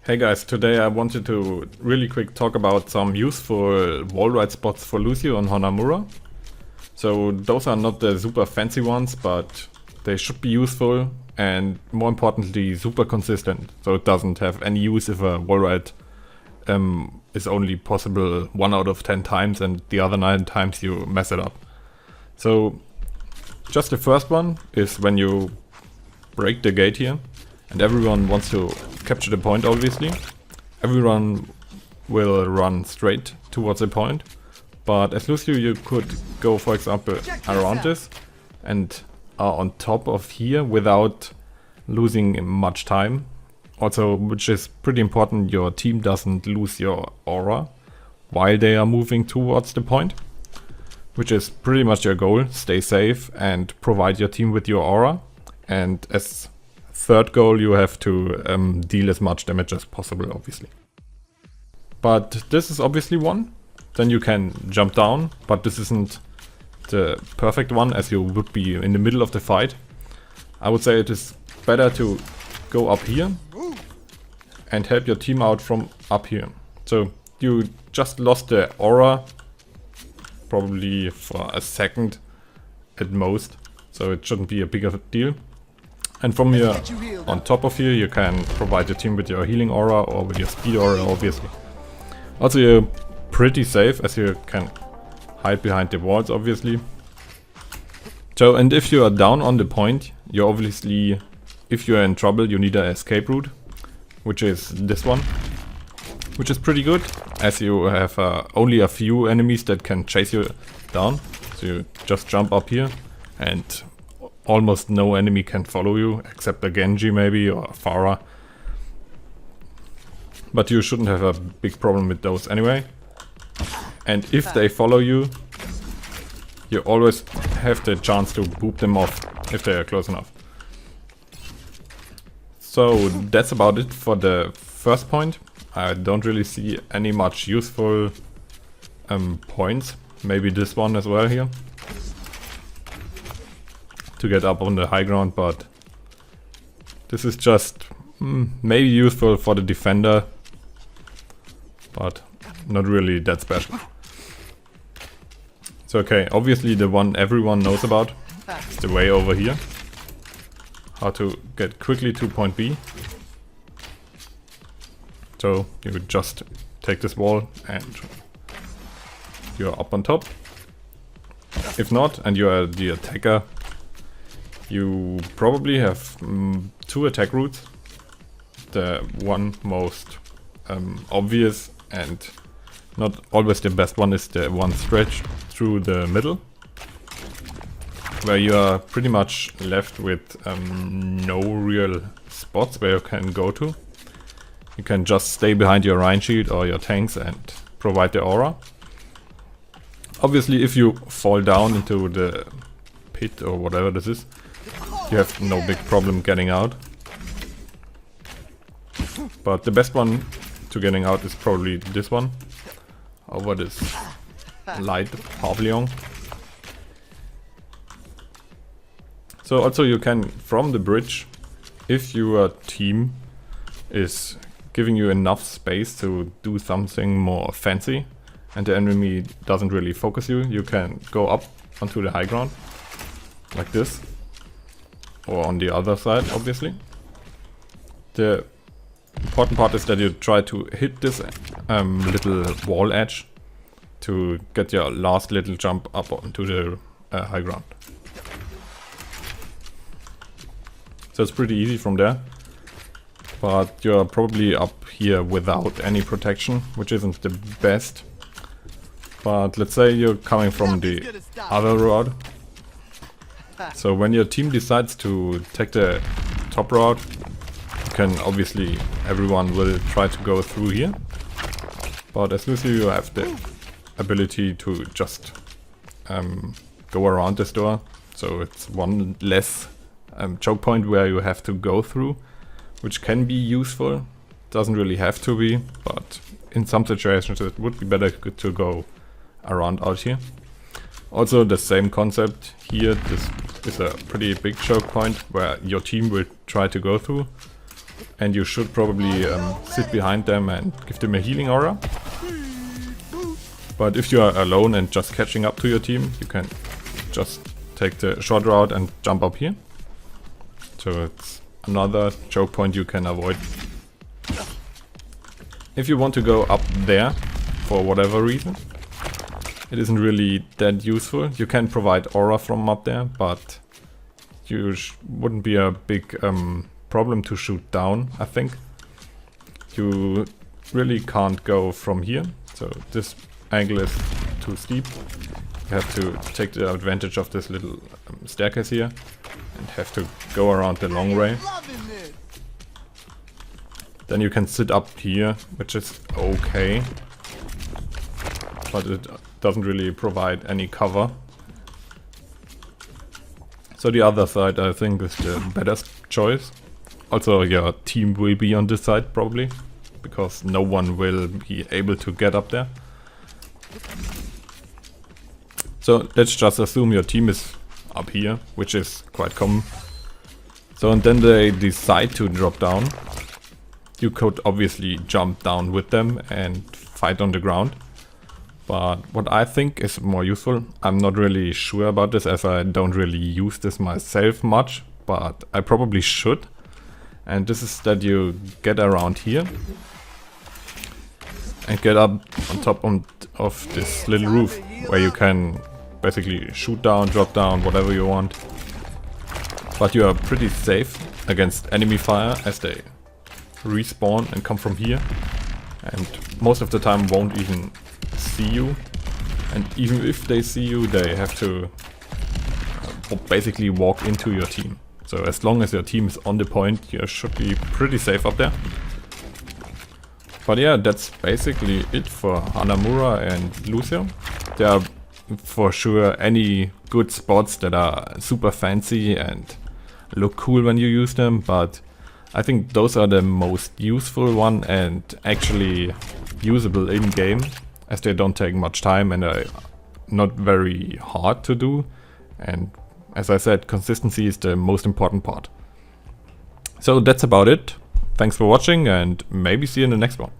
Hey guys, today I wanted to really quick talk about some useful wallride spots for Lucio and Hanamura. So those are not the super fancy ones, but they should be useful and more importantly super consistent. So it doesn't have any use if a wallride is only possible 1 out of 10 times and the other 9 times you mess it up. So just the first one is when you break the gate here and everyone wants to capture the point, obviously. Everyone will run straight towards the point, but as Lucio you could go, for example, around this and are on top of here without losing much time. Also, which is pretty important, your team doesn't lose your aura while they are moving towards the point, which is pretty much your goal. Stay safe and provide your team with your aura, and as third goal you have to deal as much damage as possible, obviously. But this is obviously one. Then you can jump down, but this isn't the perfect one as you would be in the middle of the fight. I would say it is better to go up here and help your team out from up here. So you just lost the aura probably for a second at most, so it shouldn't be a big of a deal. And from here on top of here you can provide your team with your healing aura or with your speed aura, obviously. Also you're pretty safe as you can hide behind the walls, obviously. So, and if you are down on the point, you obviously, if you are in trouble, you need an escape route, which is this one, which is pretty good as you have only a few enemies that can chase you down. So you just jump up here and almost no enemy can follow you, except a Genji maybe or a Pharah. But you shouldn't have a big problem with those anyway. And if they follow you, you always have the chance to boop them off if they are close enough. So that's about it for the first point. I don't really see any much useful points. Maybe this one as well here, to get up on the high ground, but this is just maybe useful for the defender, but not really that special. So okay, obviously the one everyone knows about is the way over here. How to get quickly to point B. So you would just take this wall and you're up on top. If not, and you're the attacker, you probably have 2 attack routes. The one most obvious and not always the best one is the one stretched through the middle, where you are pretty much left with no real spots where you can go to. You can just stay behind your Rhine shield or your tanks and provide the aura. Obviously if you fall down into the pit or whatever this is, you have no big problem getting out. But the best one to getting out is probably this one, over this light pavilion. So also you can, from the bridge, if your team is giving you enough space to do something more fancy and the enemy doesn't really focus you, you can go up onto the high ground like this, or on the other side, obviously. The important part is that you try to hit this little wall edge to get your last little jump up onto the high ground. So it's pretty easy from there, but you're probably up here without any protection, which isn't the best. But let's say you're coming from the other route. So when your team decides to take the top route, you can obviously, everyone will try to go through here. But as Lucio you have the ability to just go around this door. So it's one less choke point where you have to go through, which can be useful. Doesn't really have to be, but in some situations it would be better to go around out here. Also the same concept here, this is a pretty big choke point where your team will try to go through. and you should probably sit behind them and give them a healing aura. But if you are alone and just catching up to your team, you can just take the short route and jump up here. So it's another choke point you can avoid. If you want to go up there, for whatever reason, it isn't really that useful. You can provide aura from up there, but you wouldn't be a big problem to shoot down, I think. You really can't go from here, so this angle is too steep. You have to take the advantage of this little staircase here and have to go around the long way. Then you can sit up here, which is okay, but it doesn't really provide any cover. So the other side, I think, is the better choice. Also, your team will be on this side probably, because no one will be able to get up there. So let's just assume your team is up here, which is quite common. So and then they decide to drop down. You could obviously jump down with them and fight on the ground. But what I think is more useful, I'm not really sure about this as I don't really use this myself much, but I probably should. And this is that you get around here and get up on top of this little roof where you can basically shoot down, drop down, whatever you want. But you are pretty safe against enemy fire as they respawn and come from here, and most of the time won't even see you, and even if they see you, they have to basically walk into your team. So as long as your team is on the point, you should be pretty safe up there. But yeah, that's basically it for Hanamura and Lucio. There are for sure any good spots that are super fancy and look cool when you use them, but I think those are the most useful one and actually usable in game, as they don't take much time and are not very hard to do. And as I said, consistency is the most important part. So that's about it. Thanks for watching and maybe see you in the next one.